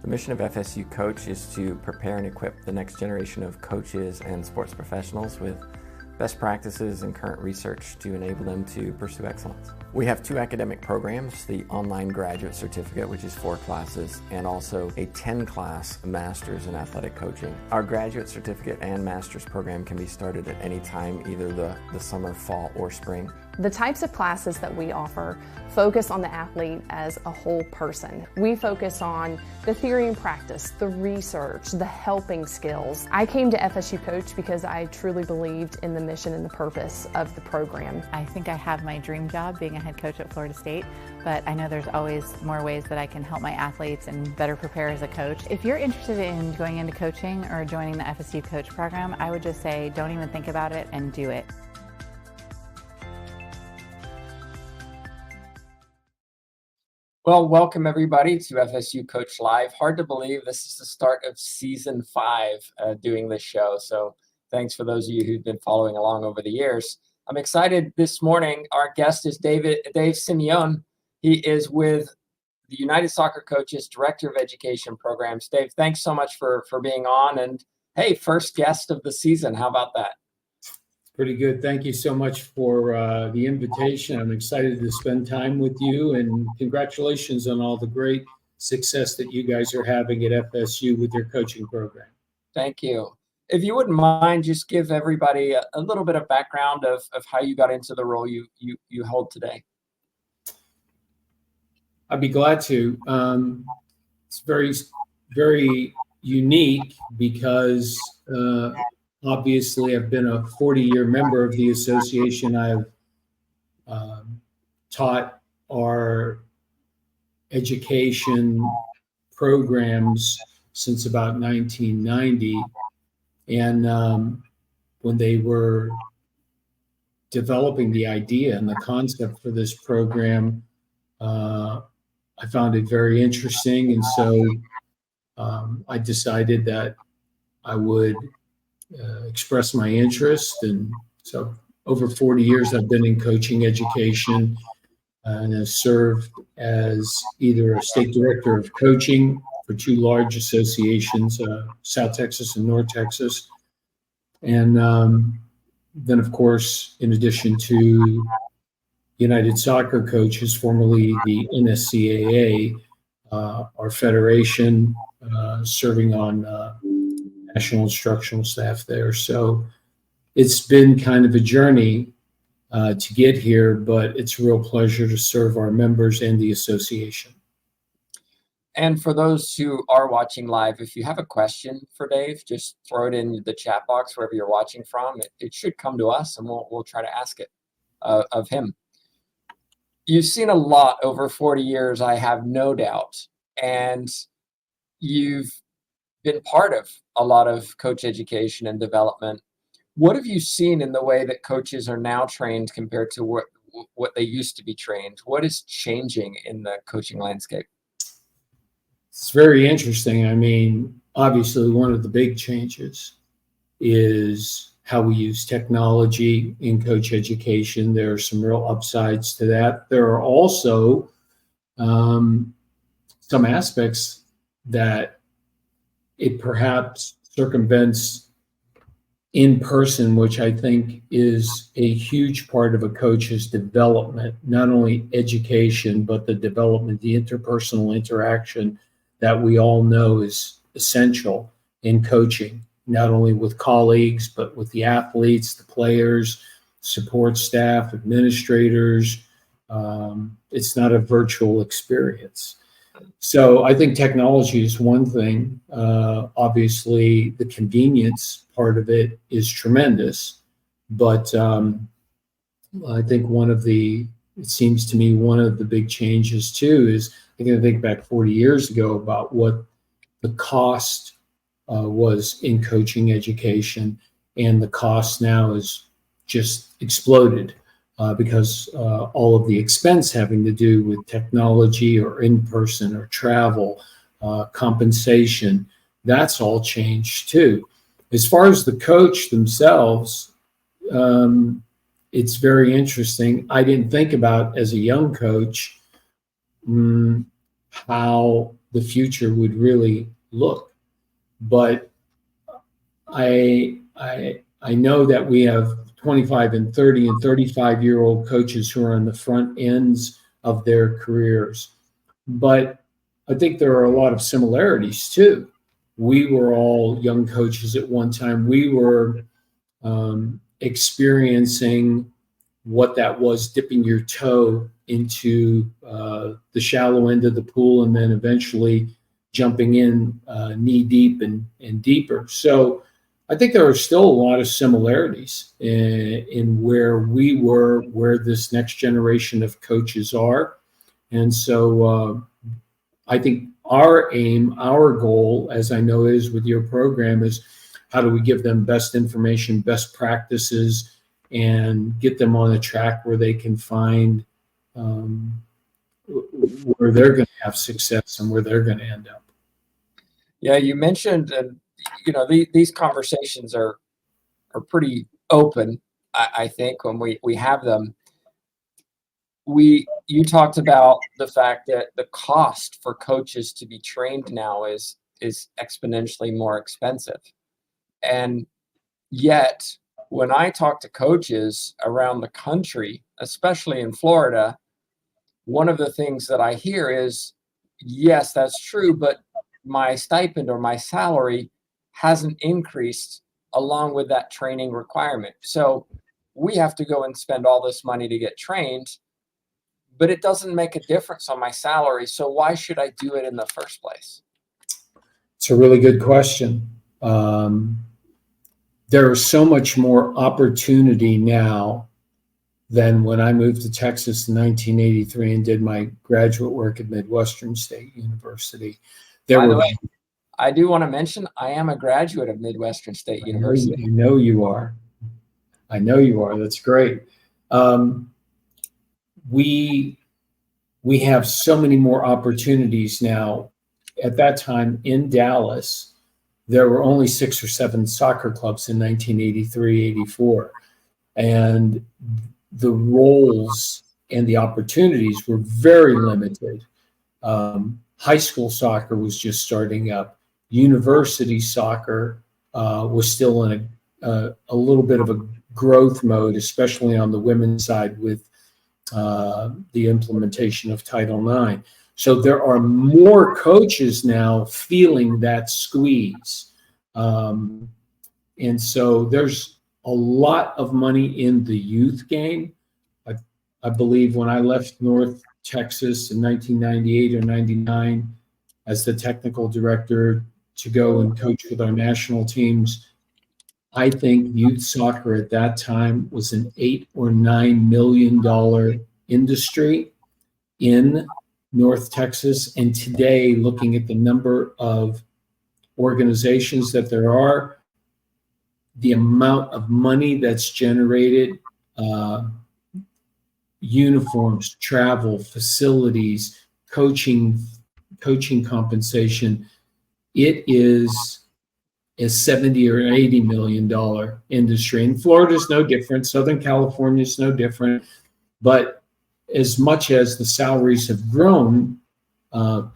The mission of FSU Coach is to prepare and equip the next generation of coaches and sports professionals with best practices and current research to enable them to pursue excellence. We have 2 academic programs, the online graduate certificate, which is 4 classes, and also a 10-class master's in athletic coaching. Our graduate certificate and master's program can be started at any time, either the summer, fall, or spring. The types of classes that we offer focus on the athlete as a whole person. We focus on the theory and practice, the research, the helping skills. I came to FSU Coach because I truly believed in the mission and the purpose of the program. I think I have my dream job being a head coach at Florida State, but I know there's always more ways that I can help my athletes and better prepare as a coach. If you're interested in going into coaching or joining the FSU Coach program, I would just say don't even think about it and do it. Well, welcome everybody to FSU Coach Live. Hard to believe this is the start of season 5 doing this show. So thanks for those of you who've been following along over the years. I'm excited this morning. Our guest is Dave Simeone. He is with the United Soccer Coaches Director of Education Programs. Dave, thanks so much for being on. And hey, first guest of the season. How about that? Pretty good. Thank you so much for the invitation. I'm excited to spend time with you, and congratulations on all the great success that you guys are having at FSU with your coaching program. Thank you. If you wouldn't mind, just give everybody a little bit of background of how you got into the role you hold today. I'd be glad to. It's very, very unique because obviously, I've been a 40-year member of the association. I've taught our education programs since about 1990. And when they were developing the idea and the concept for this program, I found it very interesting. And so I decided that I would express my interest. And so over 40 years, I've been in coaching education and have served as either a state director of coaching for 2 large associations, South Texas and North Texas. And then, of course, in addition to United Soccer Coaches, formerly the NSCAA, our federation, serving on national instructional staff there. So it's been kind of a journey to get here, but it's a real pleasure to serve our members and the association. And for those who are watching live, if you have a question for Dave, just throw it in the chat box wherever you're watching from. It should come to us, and we'll try to ask it of him. You've seen a lot over 40 years, I have no doubt, and you've been part of a lot of coach education and development. What have you seen in the way that coaches are now trained compared to what they used to be trained? What is changing in the coaching landscape? It's very interesting. I mean, obviously, one of the big changes is how we use technology in coach education. There are some real upsides to that. There are also some aspects that it perhaps circumvents in person, which I think is a huge part of a coach's development, not only education, but the development, the interpersonal interaction that we all know is essential in coaching, not only with colleagues, but with the athletes, the players, support staff, administrators. It's not a virtual experience. So I think technology is one thing. Obviously, the convenience part of it is tremendous. But I think it seems to me one of the big changes too is, I think back 40 years ago about what the cost was in coaching education, and the cost now has just exploded because all of the expense having to do with technology or in-person or travel, compensation, that's all changed too. As far as the coach themselves, it's very interesting. I didn't think about, as a young coach, how the future would really look. But I know that we have 25 and 30 and 35-year-old coaches who are on the front ends of their careers. But I think there are a lot of similarities too. We were all young coaches at one time. We were experiencing what that was, dipping your toe into the shallow end of the pool and then eventually jumping in knee deep and deeper. So I think there are still a lot of similarities in where we were, where this next generation of coaches are. And so I think our aim, our goal, as I know is with your program, is how do we give them best information, best practices, and get them on a track where they can find where they're going to have success and where they're going to end up. Yeah, you mentioned, and these conversations are pretty open. I think when we have them, you talked about the fact that the cost for coaches to be trained now is exponentially more expensive, and yet when I talk to coaches around the country, especially in Florida, one of the things that I hear is, yes, that's true, but my stipend or my salary hasn't increased along with that training requirement. So we have to go and spend all this money to get trained, but it doesn't make a difference on my salary. So why should I do it in the first place? It's a really good question. There is so much more opportunity now than when I moved to Texas in 1983 and did my graduate work at Midwestern State University. By the way, I do want to mention I am a graduate of Midwestern State University. I know you are. I know you are. That's great. We have so many more opportunities now. At that time in Dallas, there were only 6 or 7 soccer clubs in 1983, 84. And the roles and the opportunities were very limited. High school soccer was just starting up. University soccer was still in a little bit of a growth mode, especially on the women's side with the implementation of Title IX. So there are more coaches now feeling that squeeze. And so there's a lot of money in the youth game. I believe when I left North Texas in 1998 or 99 as the technical director to go and coach with our national teams, I think youth soccer at that time was an $8 or $9 million industry in North Texas. And today, looking at the number of organizations that there are, the amount of money that's generated, uniforms, travel, facilities, coaching compensation, it is a $70 or $80 million industry. And Florida's no different. Southern California is no different. But as much as the salaries have grown,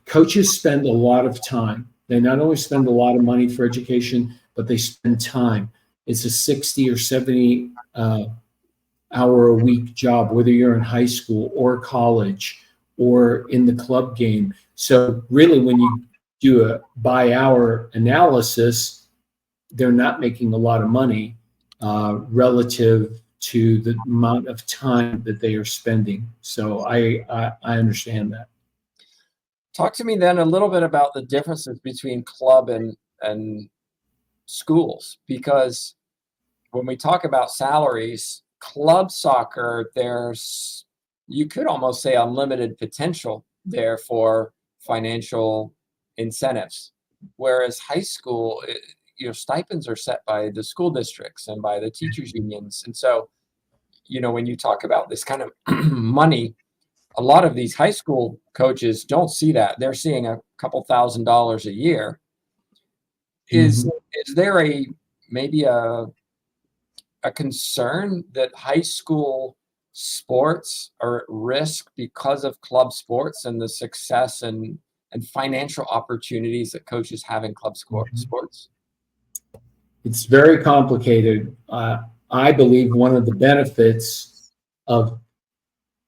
coaches spend a lot of time. They not only spend a lot of money for education, but they spend time. It's a 60 or 70 hour a week job, whether you're in high school or college or in the club game. So really, when you do a by hour analysis, they're not making a lot of money relative to the amount of time that they are spending. So I understand that. Talk to me then a little bit about the differences between club and schools, because when we talk about salaries, club soccer, you could almost say unlimited potential there for financial incentives, whereas high school, stipends are set by the school districts and by the teachers unions. And so, when you talk about this kind of money, a lot of these high school coaches don't see that. They're seeing a couple $1,000s a year. Is there maybe a concern that high school sports are at risk because of club sports and the success and and financial opportunities that coaches have in club sports? It's very complicated. I believe one of the benefits of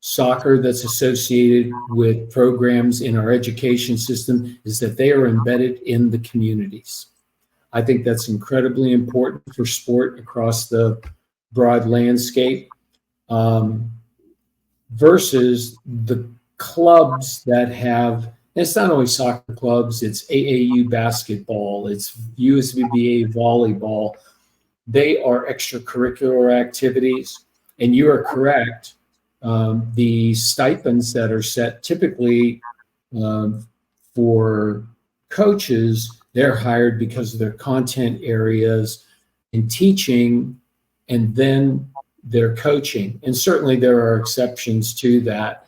soccer that's associated with programs in our education system is that they are embedded in the communities. I think that's incredibly important for sport across the broad landscape, versus the clubs that have, it's not only soccer clubs, it's AAU basketball, it's USVBA volleyball. They are extracurricular activities. And you are correct. The stipends that are set typically for coaches, they're hired because of their content areas in teaching, and then their coaching. And certainly there are exceptions to that.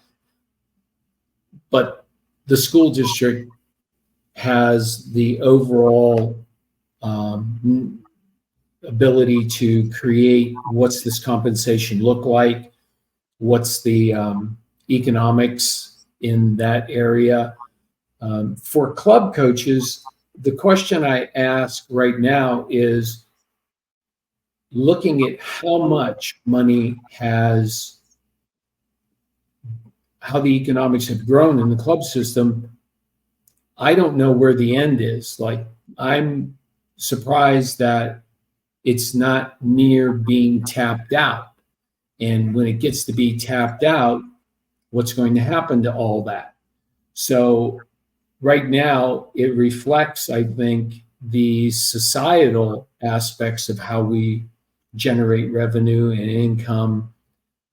But the school district has the overall ability to create what's this compensation look like, what's the economics in that area. For club coaches, the question I ask right now is looking at how much money how the economics have grown in the club system. I don't know where the end is. Like, I'm surprised that it's not near being tapped out. And when it gets to be tapped out, what's going to happen to all that? So right now, it reflects, I think, the societal aspects of how we generate revenue and income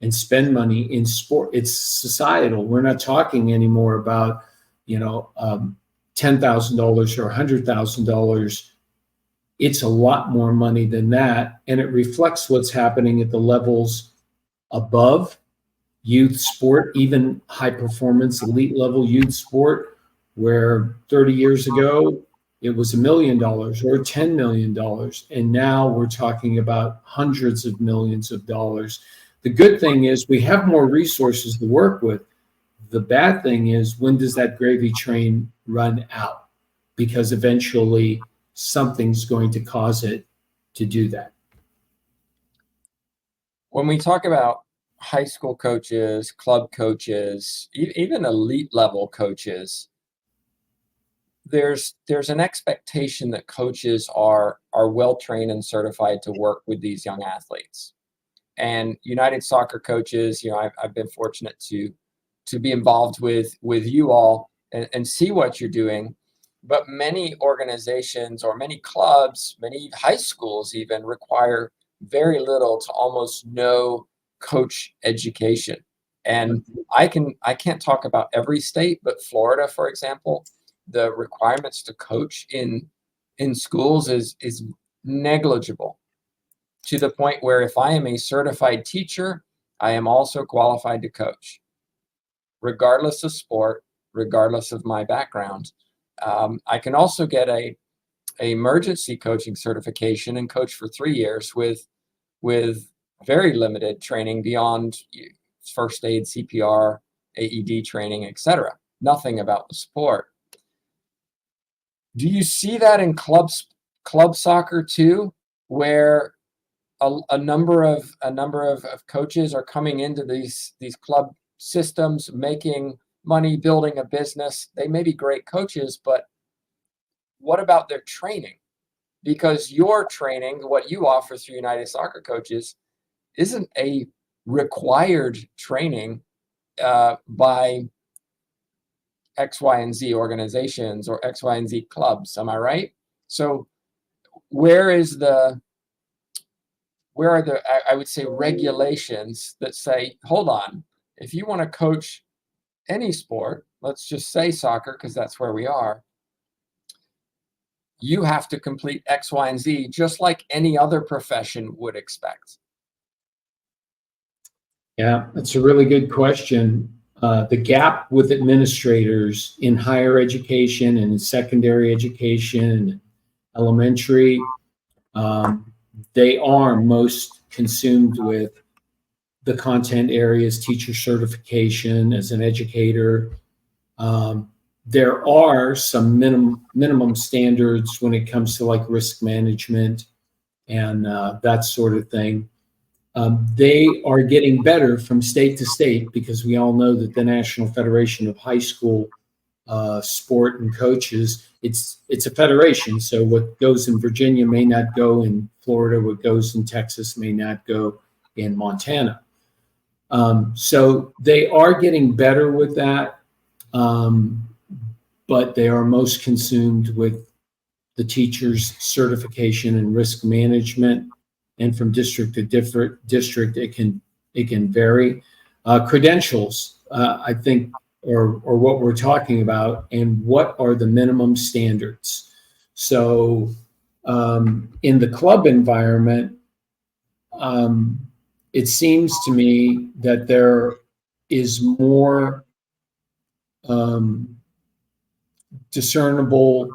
and spend money in sport. It's societal. We're not talking anymore about, $10,000 or $100,000. It's a lot more money than that. And it reflects what's happening at the levels above youth sport, even high performance, elite level youth sport, where 30 years ago, it was $1 million or $10 million. And now we're talking about hundreds of millions of dollars. The good thing is we have more resources to work with. The bad thing is, when does that gravy train run out? Because eventually something's going to cause it to do that. When we talk about high school coaches, club coaches, even elite level coaches, there's an expectation that coaches are well trained and certified to work with these young athletes. And United Soccer Coaches, I've been fortunate to be involved with you all and see what you're doing. But many organizations or many clubs, many high schools even, require very little to almost no coach education. And I can't talk about every state, but Florida, for example, the requirements to coach in schools is negligible, to the point where if I am a certified teacher, I am also qualified to coach, regardless of sport, regardless of my background. I can also get a emergency coaching certification and coach for 3 years with very limited training beyond first aid, CPR, AED training, etc. Nothing about the sport. Do you see that in club soccer too, where a number of coaches are coming into these club systems, making money, building a business? They may be great coaches, but what about their training? Because your training, what you offer through United Soccer Coaches, isn't a required training by X, Y, and Z organizations or X, Y, and Z clubs. Am I right? So where are the, I would say, regulations that say, hold on, if you want to coach any sport, let's just say soccer, because that's where we are, you have to complete X, Y, and Z, just like any other profession would expect? Yeah, that's a really good question. The gap with administrators in higher education and in secondary education, elementary, they are most consumed with the content areas, teacher certification as an educator. there are some minimum standards when it comes to like risk management and that sort of thing. They are getting better from state to state because we all know that the National Federation of High School Sport and Coaches, it's a federation. So what goes in Virginia may not go in Florida. What goes in Texas may not go in Montana. So they are getting better with that, but they are most consumed with the teacher's certification and risk management. And from district to different district, it can vary. Credentials, I think, or what we're talking about, and what are the minimum standards. So in the club environment, it seems to me that there is more discernible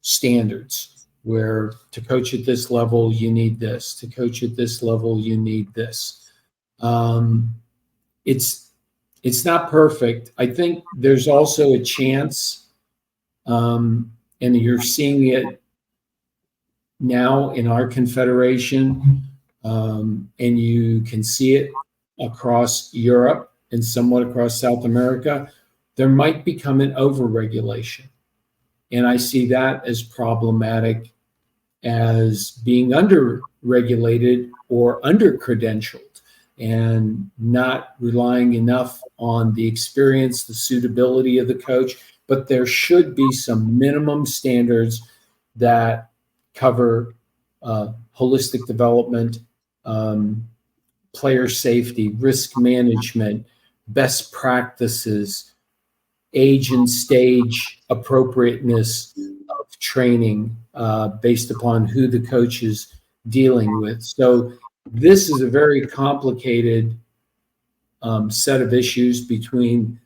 standards, where to coach at this level, you need this. To coach at this level, you need this. It's not perfect. I think there's also a chance, and you're seeing it now in our confederation, and you can see it across Europe and somewhat across South America. There might become an overregulation. And I see that as problematic, as being under-regulated or under-credentialed and not relying enough on the experience, the suitability of the coach. But there should be some minimum standards that cover holistic development, player safety, risk management, best practices, age and stage appropriateness of training based upon who the coach is dealing with. So this is a very complicated set of issues between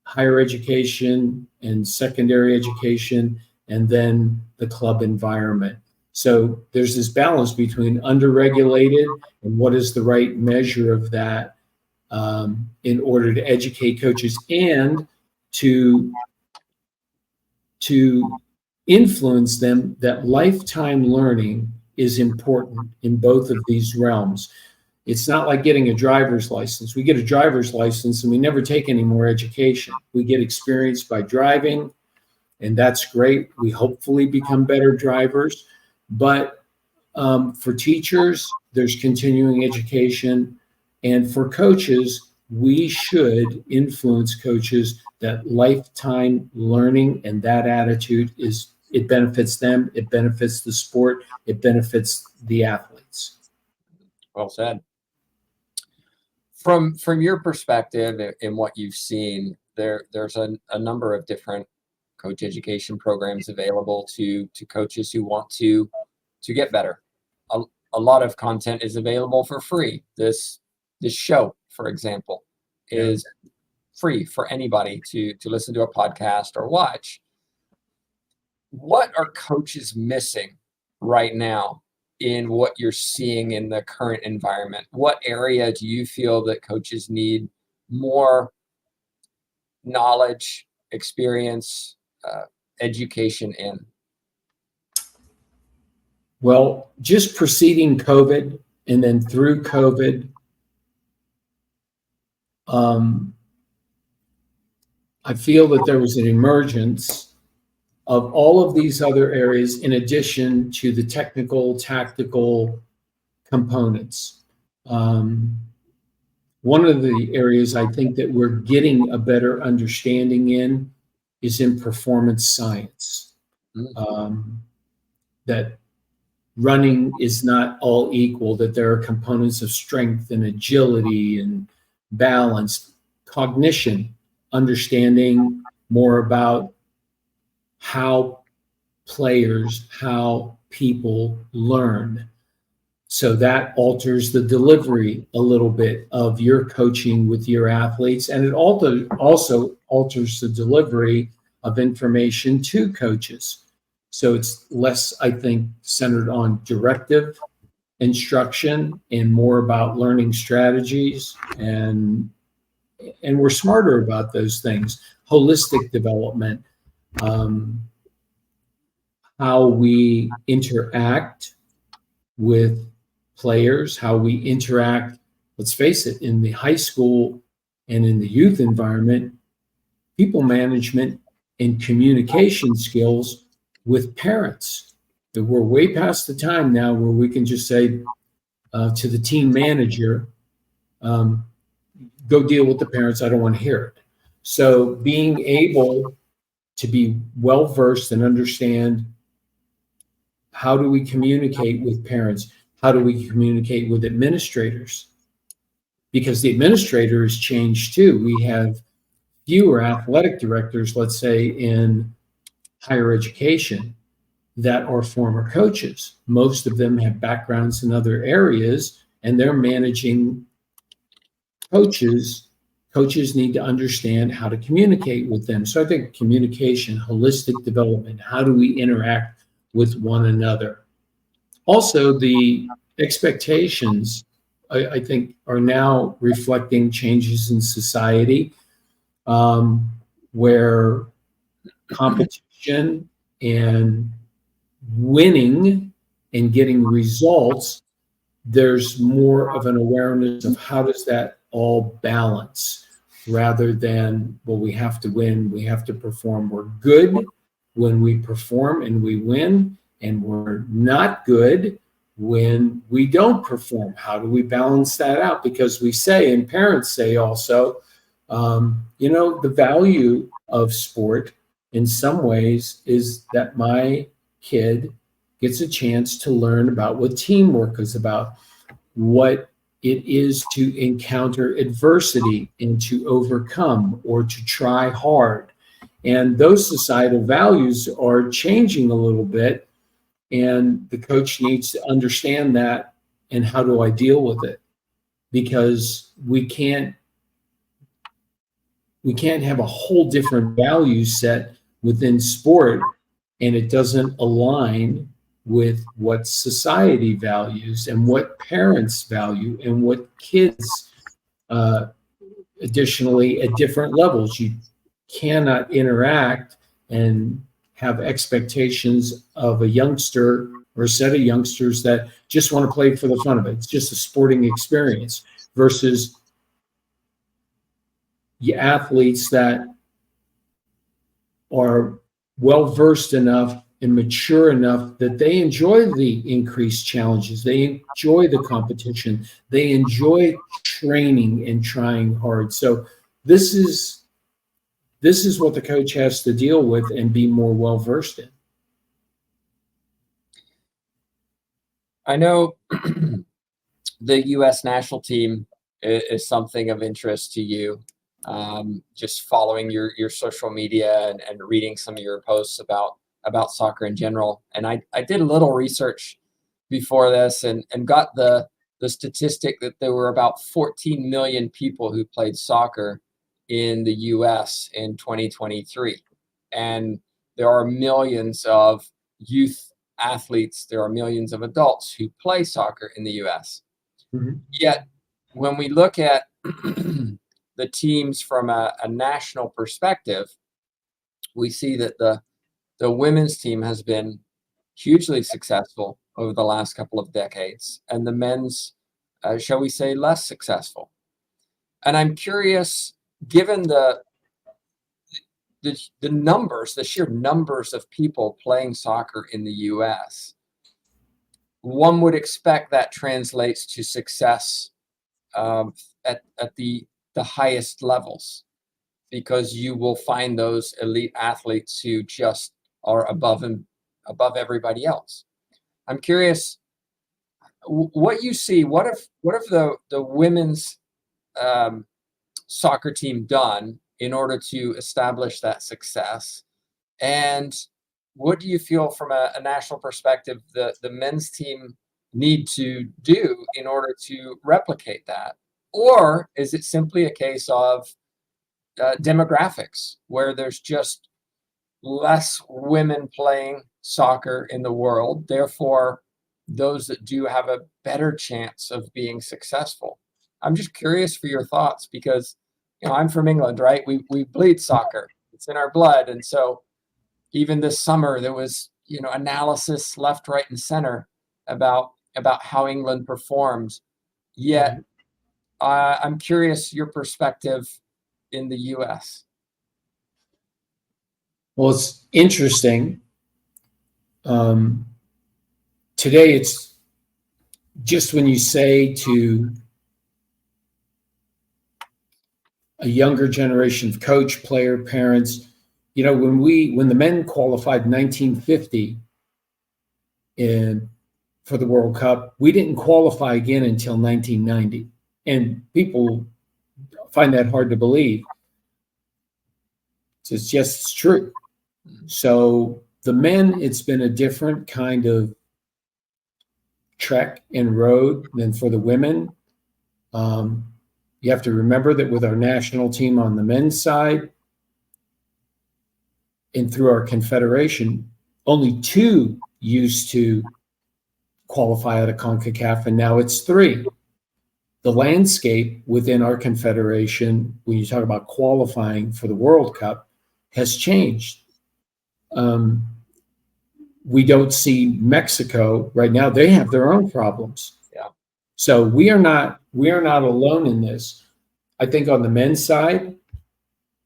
higher education and secondary education, and then the club environment. So there's this balance between underregulated and what is the right measure of that in order to educate coaches and to influence them that lifetime learning is important in both of these realms. It's not like getting a driver's license. We get a driver's license and we never take any more education. We get experience by driving, and that's great. We hopefully become better drivers. But for teachers, there's continuing education. And for coaches, we should influence coaches that lifetime learning and that attitude it benefits them, it benefits the sport, it benefits the athletes. Well said. From your perspective and what you've seen, there's a number of different coach education programs available to coaches who want to get better. A lot of content is available for free. This show, for example, is free for anybody to listen to a podcast or watch. What are coaches missing right now in what you're seeing in the current environment? What area do you feel that coaches need more knowledge, experience, education in? Well, just preceding COVID and then through COVID, I feel that there was an emergence of all of these other areas in addition to the technical, tactical components. One of the areas I think that we're getting a better understanding in is in performance science. That running is not all equal, that there are components of strength and agility and balance, cognition, understanding more about how people learn. So that alters the delivery a little bit of your coaching with your athletes. And it also alters the delivery of information to coaches. So it's less, I think, centered on directive instruction and more about learning strategies. And we're smarter about those things. Holistic development. um, how we interact with players, how we interact, let's face it, in the high school and in the youth environment, people management and communication skills with parents. That we're way past the time now where we can just say to the team manager, um, go deal with the parents. I don't want to hear it. So being able to be well versed and understand, how do we communicate with parents? How do we communicate with administrators? Because the administrator has changed too. We have fewer athletic directors, let's say, in higher education that are former coaches. Most of them have backgrounds in other areas and they're managing coaches. Coaches need to understand how to communicate with them. So I think communication, holistic development, how do we interact with one another? Also, the expectations, I think, are now reflecting changes in society, where competition and winning and getting results, there's more of an awareness of how does that all balance, rather than, well, we have to win, we have to perform. We're good when we perform and we win, and we're not good when we don't perform. How do we balance that out? Because we say, and parents say also, the value of sport in some ways is that my kid gets a chance to learn about what teamwork is about, what it is to encounter adversity and to overcome or to try hard. And those societal values are changing a little bit, and the coach needs to understand that, and how do I deal with it? Because we can't have a whole different value set within sport and it doesn't align with what society values and what parents value and what kids, additionally, at different levels. You cannot interact and have expectations of a youngster or a set of youngsters that just want to play for the fun of it. It's just a sporting experience, versus the athletes that are well versed enough and mature enough that they enjoy the increased challenges, they enjoy the competition, they enjoy training and trying hard. So this is what the coach has to deal with and be more well versed in. I know the U.S. national team is something of interest to you. Just following your social media and reading some of your posts about soccer in general. And I did a little research before this and got the statistic that there were about 14 million people who played soccer in the U.S. in 2023. And there are millions of youth athletes, there are millions of adults who play soccer in the U.S. Mm-hmm. Yet, when we look at the teams from a national perspective, we see that the women's team has been hugely successful over the last couple of decades, and the men's, shall we say, less successful. And I'm curious, given the numbers, the sheer numbers of people playing soccer in the U.S., one would expect that translates to success at the highest levels, because you will find those elite athletes who just are above everybody else. I'm curious what you see. What if the women's soccer team done in order to establish that success? And what do you feel from a national perspective the men's team need to do in order to replicate that? Or is it simply a case of demographics, where there's just less women playing soccer in the world, therefore those that do have a better chance of being successful? I'm just curious for your thoughts, because I'm from England, right? We bleed soccer. It's in our blood. And so even this summer, there was, analysis left, right, and center about how England performs. Yet, I'm curious your perspective in the U.S. Well, it's interesting. Today, it's just when you say to a younger generation of coach, player, parents, when the men qualified in 1950 for the World Cup, we didn't qualify again until 1990. And people find that hard to believe. It's true. So the men, it's been a different kind of trek and road than for the women. You have to remember that with our national team on the men's side and through our confederation, only 2 used to qualify out of CONCACAF, and now it's 3. The landscape within our confederation, when you talk about qualifying for the World Cup, has changed. We don't see Mexico right now. They have their own problems. Yeah. So we are not alone in this. I think on the men's side,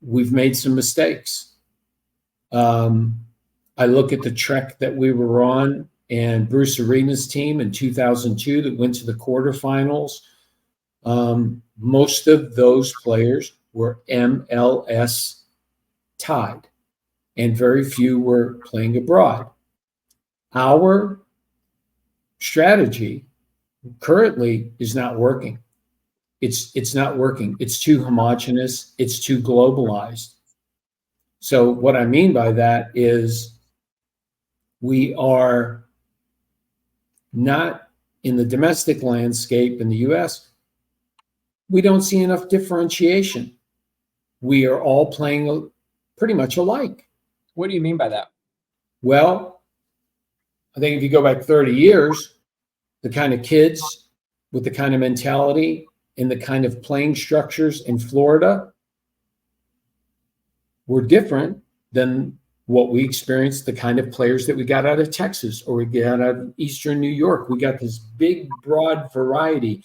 we've made some mistakes. I look at the trek that we were on and Bruce Arena's team in 2002 that went to the quarterfinals. Most of those players were MLS tied, and very few were playing abroad. Our strategy currently is not working. It's not working. It's too homogenous. It's too globalized. So what I mean by that is we are not in the domestic landscape in the U.S. We don't see enough differentiation. We are all playing pretty much alike. What do you mean by that? Well, I think if you go back 30 years, the kind of kids with the kind of mentality and the kind of playing structures in Florida were different than what we experienced, the kind of players that we got out of Texas or we got out of Eastern New York. We got this big, broad variety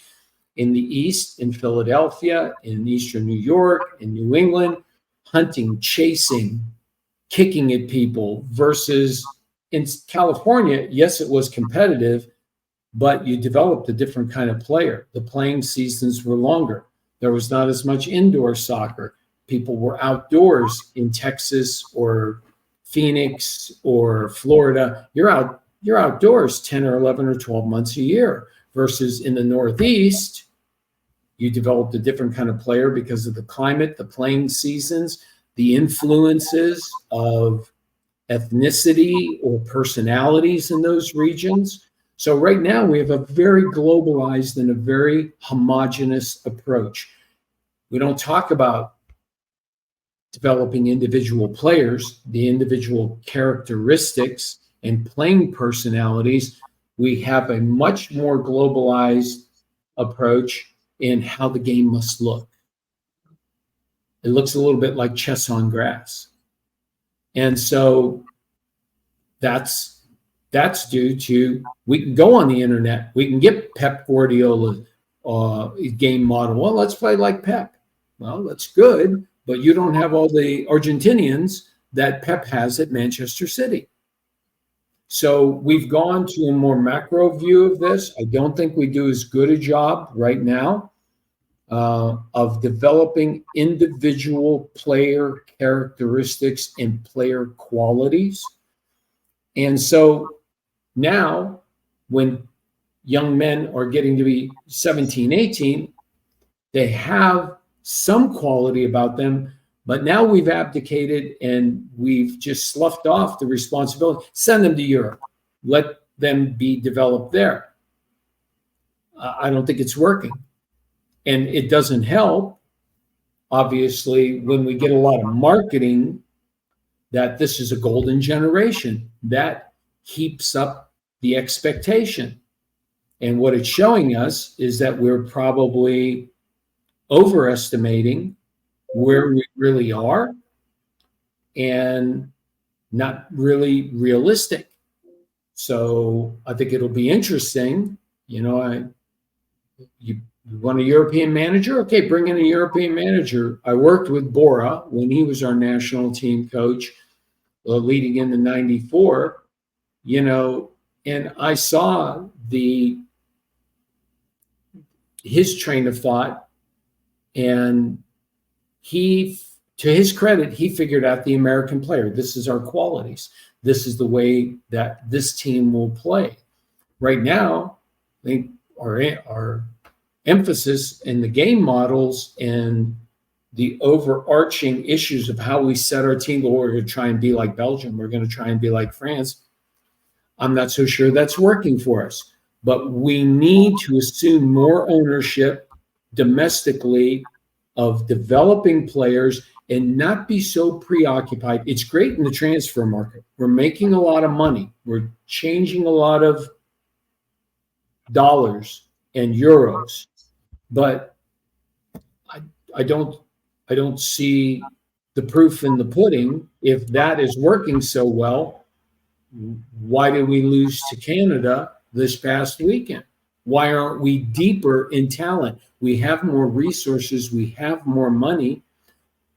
in the East, in Philadelphia, in Eastern New York, in New England, hunting, chasing, kicking at people, versus in California, yes, it was competitive, but you developed a different kind of player. The playing seasons were longer. There was not as much indoor soccer. People were outdoors in Texas or Phoenix or Florida. You're outdoors 10 or 11 or 12 months a year, versus in the Northeast, you developed a different kind of player because of the climate, the playing seasons, the influences of ethnicity or personalities in those regions. So right now we have a very globalized and a very homogenous approach. We don't talk about developing individual players, the individual characteristics and playing personalities. We have a much more globalized approach in how the game must look. It looks a little bit like chess on grass. And so that's due to, we can go on the internet, we can get Pep Guardiola's game model. Well, let's play like Pep. Well, that's good, but you don't have all the Argentinians that Pep has at Manchester City. So we've gone to a more macro view of this. I don't think we do as good a job right now of developing individual player characteristics and player qualities. And so now when young men are getting to be 17, 18, they have some quality about them, but now we've abdicated and we've just sloughed off the responsibility. Send them to Europe. Let them be developed there. I don't think it's working. And it doesn't help, obviously, when we get a lot of marketing that this is a golden generation. That heaps up the expectation. And what it's showing us is that we're probably overestimating where we really are. And not really realistic. So I think it'll be interesting. You want a European manager? Okay, bring in a European manager. I worked with Bora when he was our national team coach, leading into '94. And I saw his train of thought, and he, to his credit, he figured out the American player. This is our qualities. This is the way that this team will play. Right now, I think our emphasis in the game models and the overarching issues of how we set our team, we're going to try and be like Belgium, we're going to try and be like France. I'm not so sure that's working for us, but we need to assume more ownership domestically of developing players and not be so preoccupied. It's great in the transfer market. We're making a lot of money. We're changing a lot of dollars and euros, but I don't see the proof in the pudding. If that is working so well, why did we lose to Canada this past weekend? Why aren't we deeper in talent? We have more resources. We have more money.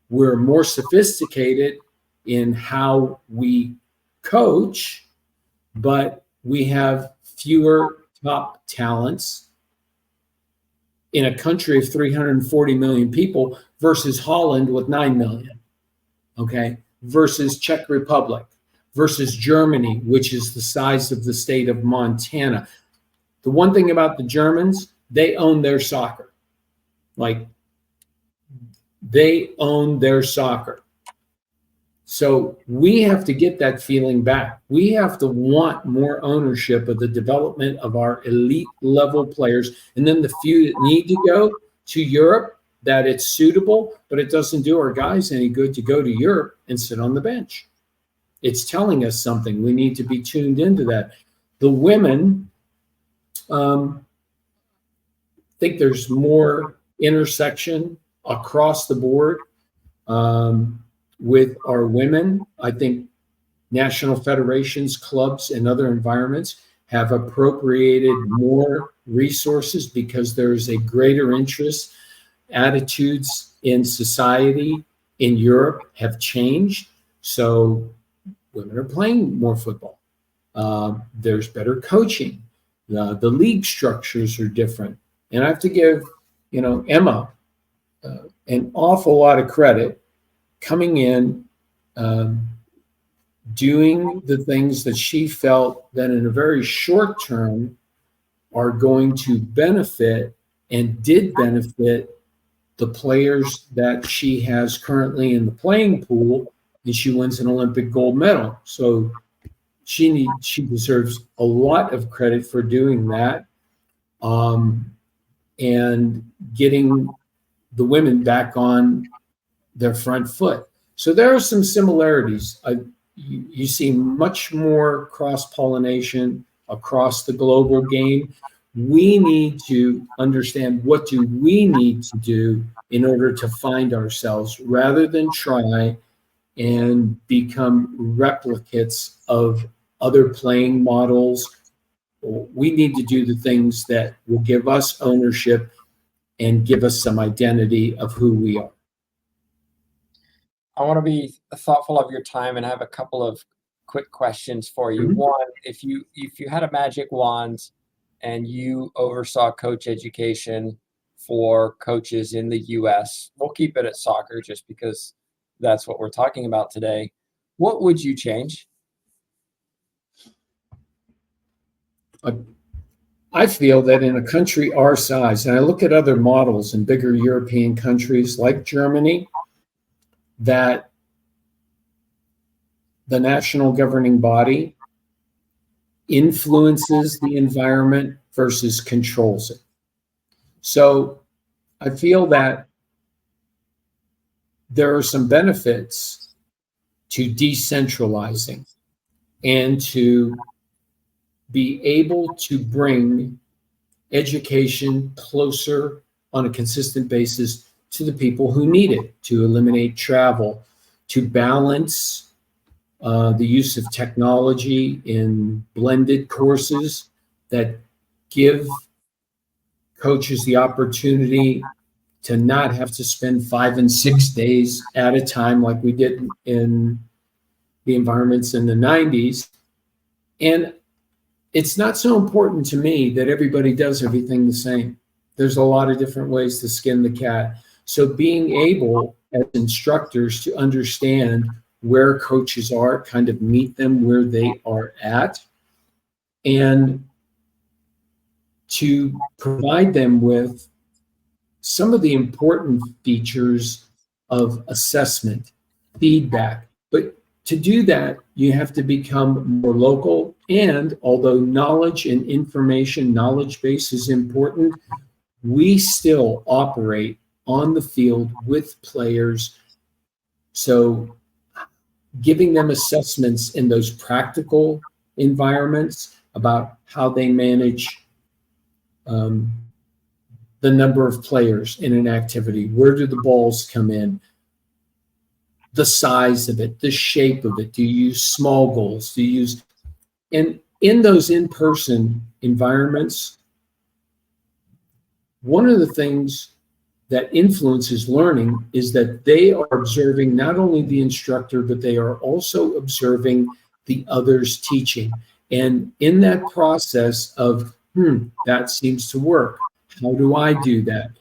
We're more sophisticated in how we coach, but we have fewer top talents in a country of 340 million people versus Holland with 9 million, okay, versus Czech Republic, versus Germany, which is the size of the state of Montana. The one thing about the Germans, they own their soccer. Like, they own their soccer. So we have to get that feeling back. We have to want more ownership of the development of our elite level players. And then the few that need to go to Europe, that it's suitable, but it doesn't do our guys any good to go to Europe and sit on the bench. It's telling us something. We need to be tuned into that. The women, think there's more intersection across the board with our women. I think national federations, clubs, and other environments have appropriated more resources because there is a greater interest. Attitudes in society in Europe have changed. So women are playing more football. There's better coaching. The league structures are different. And I have to give, Emma an awful lot of credit coming in, doing the things that she felt that in a very short term are going to benefit and did benefit the players that she has currently in the playing pool, and she wins an Olympic gold medal. So she deserves a lot of credit for doing that, and getting the women back on their front foot. So there are some similarities. You see much more cross-pollination across the global game. We need to understand what do we need to do in order to find ourselves rather than try and become replicates of other playing models. We need to do the things that will give us ownership and give us some identity of who we are. I want to be thoughtful of your time and have a couple of quick questions for you. Mm-hmm. One, if you had a magic wand and you oversaw coach education for coaches in the U.S., we'll keep it at soccer just because that's what we're talking about today. What would you change? I feel that in a country our size, and I look at other models in bigger European countries like Germany, that the national governing body influences the environment versus controls it. So I feel that there are some benefits to decentralizing and to be able to bring education closer on a consistent basis to the people who need it, to eliminate travel, to balance the use of technology in blended courses that give coaches the opportunity to not have to spend 5 and 6 days at a time like we did in the environments in the 90s. And it's not so important to me that everybody does everything the same. There's a lot of different ways to skin the cat. So being able as instructors to understand where coaches are, kind of meet them where they are at, and to provide them with some of the important features of assessment, feedback. But to do that, you have to become more local. And although knowledge and information, knowledge base is important, we still operate on the field with players. So giving them assessments in those practical environments about how they manage the number of players in an activity, where do the balls come in, the size of it, the shape of it, do you use small goals, do you use, and in those in-person environments, one of the things that influences learning is that they are observing not only the instructor, but they are also observing the others teaching. And in that process of, that seems to work. How do I do that?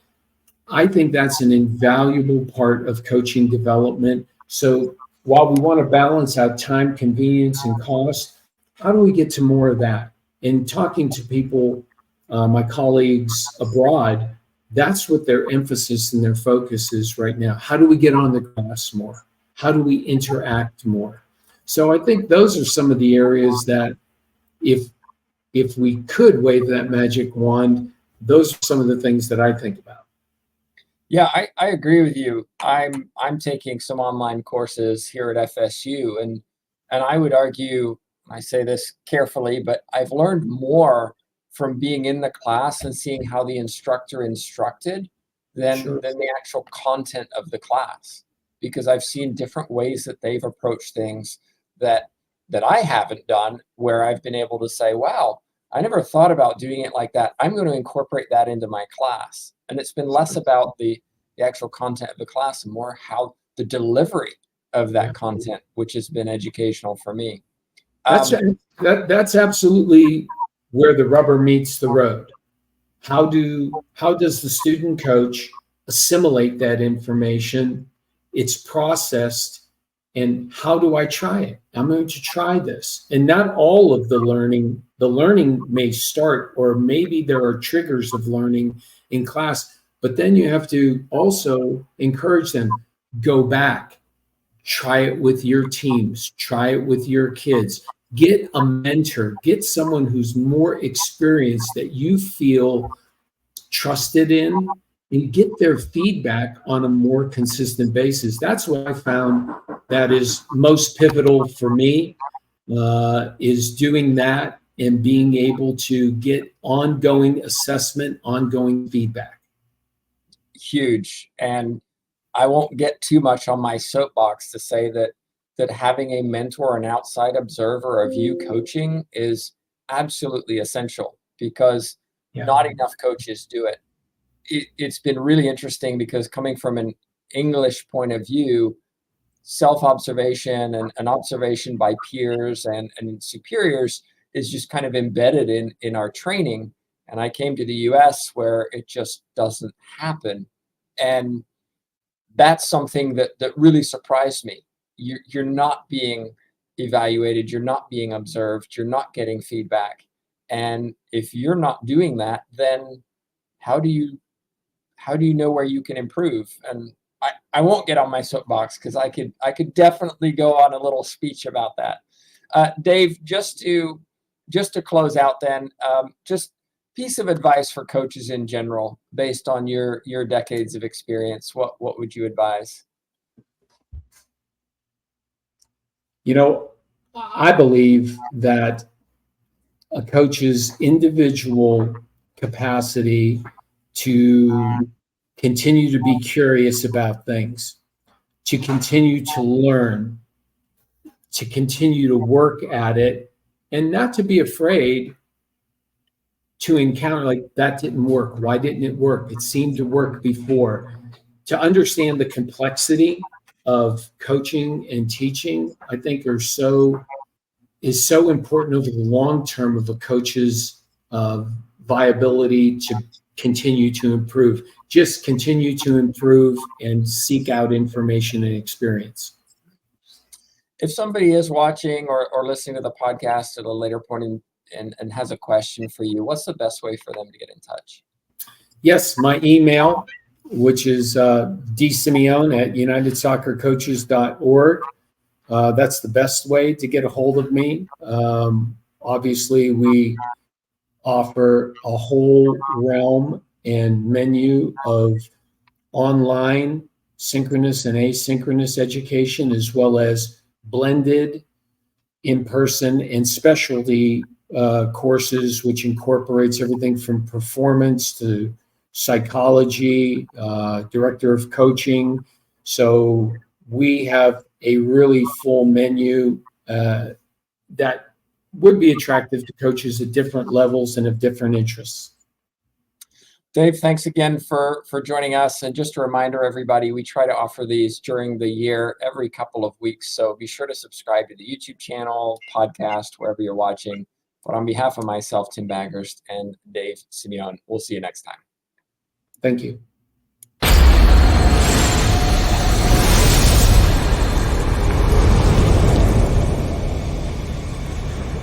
I think that's an invaluable part of coaching development. So while we want to balance out time, convenience, and cost, how do we get to more of that? In talking to people, my colleagues abroad, that's what their emphasis and their focus is right now. How do we get on the grass more? How do we interact more? So I think those are some of the areas that if we could wave that magic wand, those are some of the things that I think about. Yeah, I agree with you. I'm taking some online courses here at FSU, and I would argue, I say this carefully, but I've learned more from being in the class and seeing how the instructor instructed than the actual content of the class, because I've seen different ways that they've approached things that I haven't done, where I've been able to say, wow, I never thought about doing it like that. I'm going to incorporate that into my class. And it's been less about the actual content of the class and more how the delivery of that content, which has been educational for me. That's absolutely where the rubber meets the road. How does the student coach assimilate that information? It's processed. And how do I try it? I'm going to try this. And not all of the learning may start, or maybe there are triggers of learning in class, but then you have to also encourage them, go back, try it with your teams, try it with your kids, get a mentor, get someone who's more experienced that you feel trusted in, and get their feedback on a more consistent basis. That's what I found that is most pivotal for me, is doing that and being able to get ongoing assessment, ongoing feedback. Huge. And I won't get too much on my soapbox to say that having a mentor, an outside observer of you coaching, is absolutely essential, because not enough coaches do it. It's been really interesting, because coming from an English point of view, self-observation and an observation by peers and superiors is just kind of embedded in our training. And I came to the US where it just doesn't happen. And that's something that really surprised me. You're not being evaluated, you're not being observed, you're not getting feedback. And if you're not doing that, then how do you know where you can improve? And I won't get on my soapbox, because I could definitely go on a little speech about that. Dave, just to close out then, just piece of advice for coaches in general, based on your decades of experience. What would you advise? I believe that a coach's individual capacity to continue to be curious about things, to continue to learn, to continue to work at it and not to be afraid to encounter like that didn't work. Why didn't it work? It seemed to work before. To understand the complexity of coaching and teaching, I think is so important over the long term of a coach's viability to continue to improve. Just continue to improve and seek out information and experience. If somebody is watching or listening to the podcast at a later point and has a question for you, what's the best way for them to get in touch? Yes, my email, which is dsimeone@unitedsoccercoaches.org. That's the best way to get a hold of me. Obviously, we offer a whole realm and menu of online synchronous and asynchronous education, as well as blended in-person and specialty courses, which incorporates everything from performance to psychology, director of coaching. So we have a really full menu that would be attractive to coaches at different levels and of different interests. Dave, thanks again for joining us. And just a reminder, everybody, we try to offer these during the year every couple of weeks. So be sure to subscribe to the YouTube channel, podcast, wherever you're watching. But on behalf of myself, Tim Baghurst, and Dave Simeone, we'll see you next time. Thank you.